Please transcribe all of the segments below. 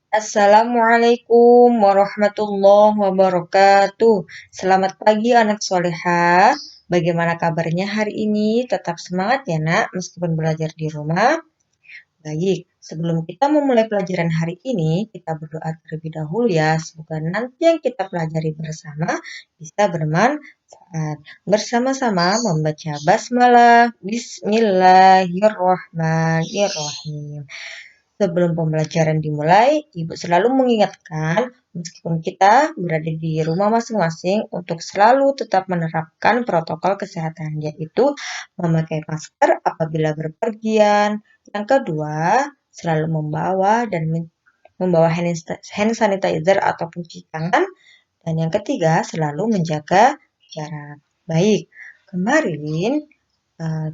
Assalamualaikum warahmatullahi wabarakatuh. Selamat pagi anak solehah. Bagaimana kabarnya hari ini? Tetap semangat ya nak, meskipun belajar di rumah. Baik, sebelum kita memulai pelajaran hari ini, kita berdoa terlebih dahulu ya. Semoga nanti yang kita pelajari bersama bisa bermanfaat. Bersama-sama membaca basmalah. Bismillahirrahmanirrahim. Sebelum pembelajaran dimulai, Ibu selalu mengingatkan, meskipun kita berada di rumah masing-masing, untuk selalu tetap menerapkan protokol kesehatan, yaitu memakai masker apabila berpergian. Yang kedua, selalu membawa hand sanitizer ataupun cuci tangan. Dan yang ketiga, selalu menjaga jarak. Baik, kemarin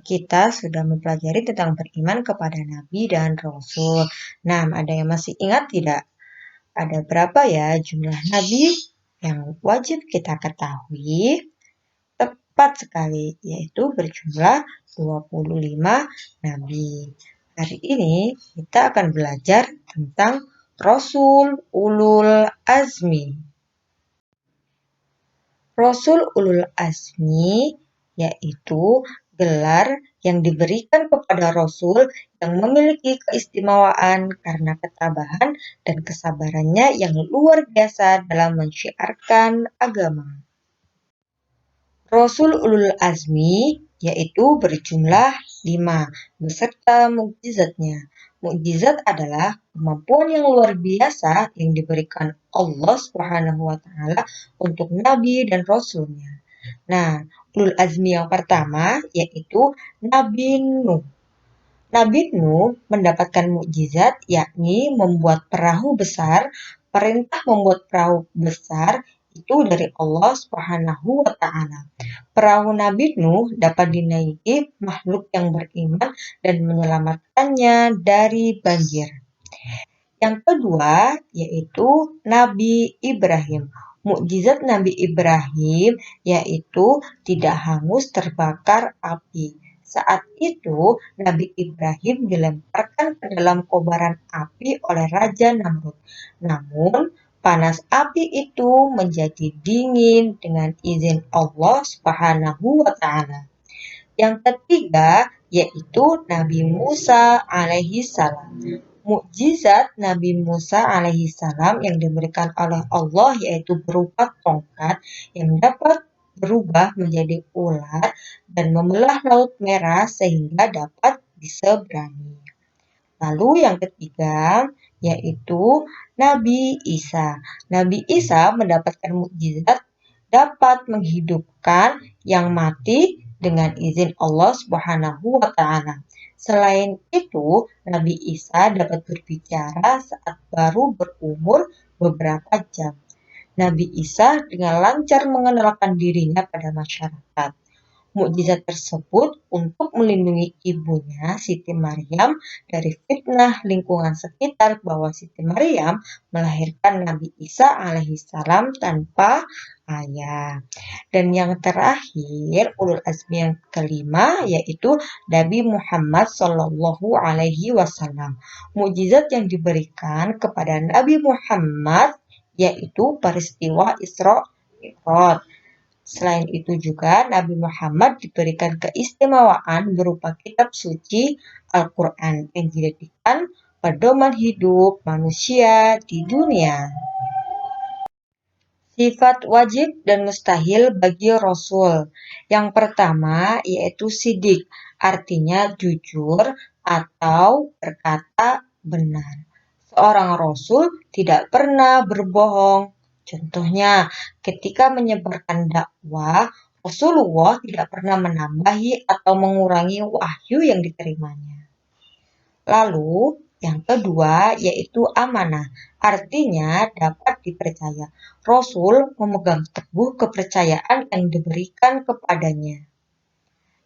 kita sudah mempelajari tentang beriman kepada Nabi dan Rasul. Nah, ada yang masih ingat tidak? Ada berapa ya jumlah Nabi yang wajib kita ketahui? Tepat sekali, yaitu berjumlah 25 Nabi. Hari ini kita akan belajar tentang Rasul Ulul Azmi. Rasul Ulul Azmi yaitu gelar yang diberikan kepada Rasul yang memiliki keistimewaan karena ketabahan dan kesabarannya yang luar biasa dalam mensyiarkan agama. Rasul Ulul Azmi yaitu berjumlah 5 beserta mukjizatnya. Mukjizat adalah kemampuan yang luar biasa yang diberikan Allah Subhanahu wa taala untuk nabi dan rasulnya. Nah, Ulul Azmi yang pertama yaitu Nabi Nuh. Nabi Nuh mendapatkan mukjizat yakni membuat perahu besar. Perintah membuat perahu besar itu dari Allah Subhanahu wa taala. Perahu Nabi Nuh dapat dinaiki makhluk yang beriman dan menyelamatkannya dari banjir. Yang kedua yaitu Nabi Ibrahim. Mukjizat Nabi Ibrahim yaitu tidak hangus terbakar api. Saat itu Nabi Ibrahim dilemparkan ke dalam kobaran api oleh Raja Namrud. Namun panas api itu menjadi dingin dengan izin Allah Subhanahu wa taala. Yang ketiga yaitu Nabi Musa alaihi salam. Mukjizat Nabi Musa alaihi salam yang diberikan oleh Allah yaitu berupa tongkat yang dapat berubah menjadi ular dan membelah laut merah sehingga dapat diseberangi. Lalu yang ketiga yaitu Nabi Isa. Nabi Isa mendapatkan mukjizat dapat menghidupkan yang mati dengan izin Allah Subhanahu wa taala. Selain itu, Nabi Isa dapat berbicara saat baru berumur beberapa jam. Nabi Isa dengan lancar mengenalkan dirinya pada masyarakat. Mukjizat tersebut untuk melindungi ibunya Siti Maryam dari fitnah lingkungan sekitar bahwa Siti Maryam melahirkan Nabi Isa alaihissalam tanpa ayah. Dan yang terakhir ulul azmi yang kelima yaitu Nabi Muhammad Shallallahu Alaihi Wasallam. Mukjizat yang diberikan kepada Nabi Muhammad yaitu peristiwa Isra Mi'raj. Selain itu juga Nabi Muhammad diberikan keistimewaan berupa kitab suci Al-Quran yang dijadikan pedoman hidup manusia di dunia. Sifat wajib dan mustahil bagi Rasul. Yang pertama yaitu sidik, artinya jujur atau berkata benar. Seorang Rasul tidak pernah berbohong. Contohnya, ketika menyebarkan dakwah, Rasulullah tidak pernah menambahi atau mengurangi wahyu yang diterimanya. Lalu, yang kedua yaitu amanah, artinya dapat dipercaya. Rasul memegang teguh kepercayaan yang diberikan kepadanya.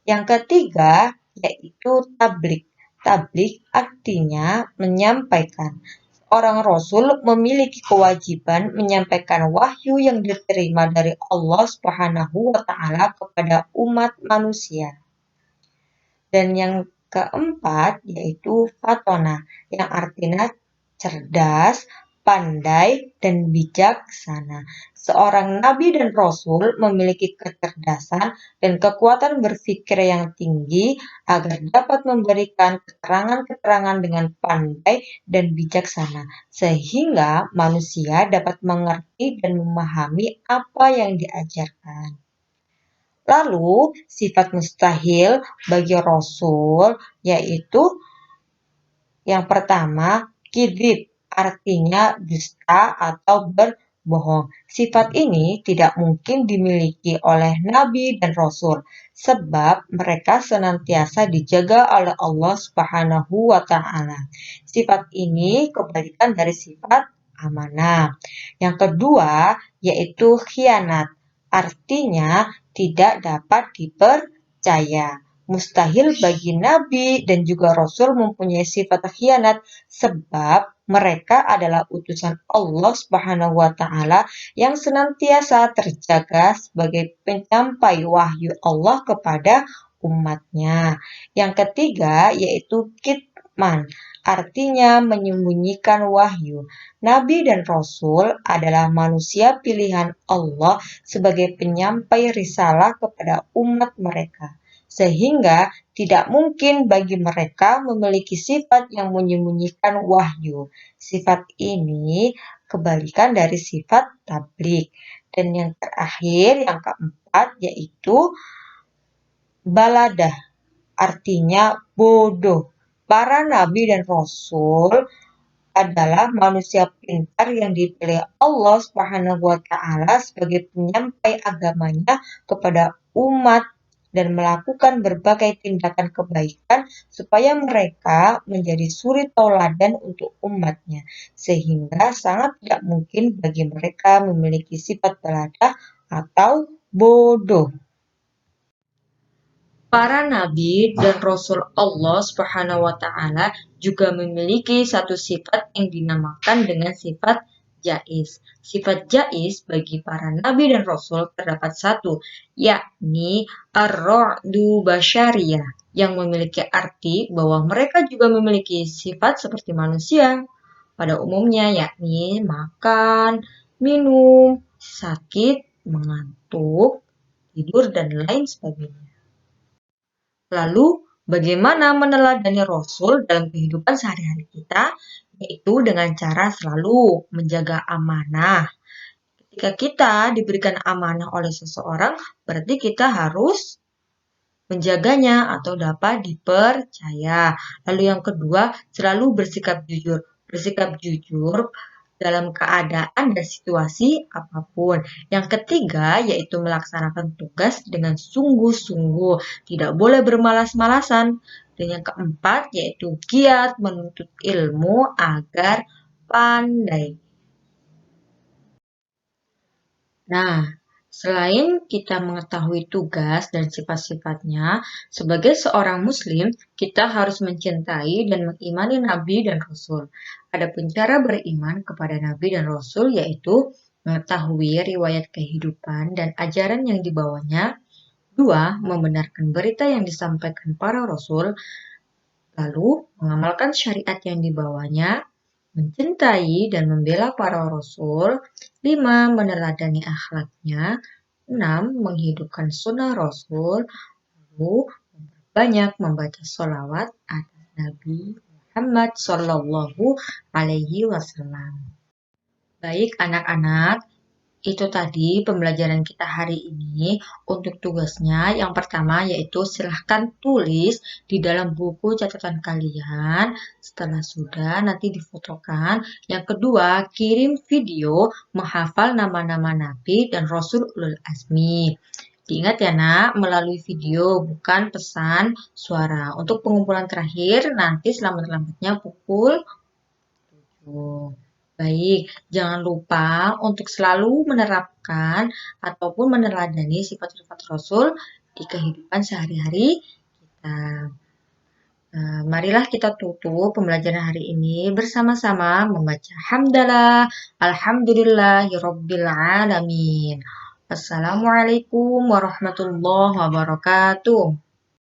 Yang ketiga yaitu tabligh. Tabligh artinya menyampaikan. Seorang Rasul memiliki kewajiban menyampaikan wahyu yang diterima dari Allah Subhanahu wa taala kepada umat manusia. Dan yang keempat yaitu fatona yang artinya cerdas, pandai, dan bijaksana. Seorang nabi dan rasul memiliki kecerdasan dan kekuatan berpikir yang tinggi agar dapat memberikan keterangan-keterangan dengan pandai dan bijaksana, sehingga manusia dapat mengerti dan memahami apa yang diajarkan. Lalu, sifat mustahil bagi rasul yaitu yang pertama, kidib, artinya dusta atau berbohong. Sifat ini tidak mungkin dimiliki oleh nabi dan rasul, sebab mereka senantiasa dijaga oleh Allah Subhanahu wa Ta'ala. Sifat ini kebalikan dari sifat amanah. Yang kedua, yaitu khianat, artinya tidak dapat dipercaya. Mustahil bagi nabi dan juga rasul mempunyai sifat khianat sebab mereka adalah utusan Allah Subhanahu wa taala yang senantiasa terjaga sebagai penyampai wahyu Allah kepada umatnya. Yang ketiga yaitu kitman, artinya menyembunyikan wahyu. Nabi dan rasul adalah manusia pilihan Allah sebagai penyampai risalah kepada umat mereka, sehingga tidak mungkin bagi mereka memiliki sifat yang menyembunyikan wahyu. Sifat ini kebalikan dari sifat tabligh. Dan yang terakhir, yang keempat, yaitu baladah, artinya bodoh. Para nabi dan rasul adalah manusia pintar yang dipilih Allah Subhanahu wa taala sebagai penyampai agamanya kepada umat dan melakukan berbagai tindakan kebaikan supaya mereka menjadi suri tauladan untuk umatnya, sehingga sangat tidak mungkin bagi mereka memiliki sifat beladah atau bodoh. Para nabi dan rasul Allah Subhanahu wa taala juga memiliki satu sifat yang dinamakan dengan sifat jaiz. Sifat jaiz bagi para nabi dan rasul terdapat satu, yakni ar-ra'du basyariyah, yang memiliki arti bahwa mereka juga memiliki sifat seperti manusia pada umumnya, yakni makan, minum, sakit, mengantuk, tidur, dan lain sebagainya. Lalu, bagaimana meneladani Rasul dalam kehidupan sehari-hari kita? Yaitu dengan cara selalu menjaga amanah. Ketika kita diberikan amanah oleh seseorang, berarti kita harus menjaganya atau dapat dipercaya. Lalu yang kedua, selalu bersikap jujur. Bersikap jujur dalam keadaan dan situasi apapun. Yang ketiga, yaitu melaksanakan tugas dengan sungguh-sungguh, tidak boleh bermalas-malasan. Dan yang keempat, yaitu giat menuntut ilmu agar pandai. Nah, selain kita mengetahui tugas dan sifat-sifatnya, sebagai seorang muslim, kita harus mencintai dan mengimani Nabi dan Rasul. Adapun cara beriman kepada Nabi dan Rasul yaitu mengetahui riwayat kehidupan dan ajaran yang dibawanya. 2. Membenarkan berita yang disampaikan para Rasul. Lalu, mengamalkan syariat yang dibawanya. Mencintai dan membela para rasul. 5. Meneladani akhlaknya. 6. Menghidupkan sunnah rasul. Lalu, banyak membaca sholawat atas Nabi Muhammad Sallallahu Alaihi Wasallam. Baik anak-anak, itu tadi pembelajaran kita hari ini. Untuk tugasnya, yang pertama yaitu silahkan tulis di dalam buku catatan kalian. Setelah sudah, nanti difotokan. Yang kedua, kirim video menghafal nama-nama Nabi dan Rasul Ulul Azmi. Diingat ya nak, melalui video, bukan pesan suara. Untuk pengumpulan terakhir, nanti selamat-selamatnya pukul 7. Baik, jangan lupa untuk selalu menerapkan ataupun meneladani sifat-sifat Rasul di kehidupan sehari-hari kita. Marilah kita tutup pembelajaran hari ini bersama-sama membaca hamdalah, alhamdulillahirabbil alamin. Wassalamualaikum warahmatullahi wabarakatuh.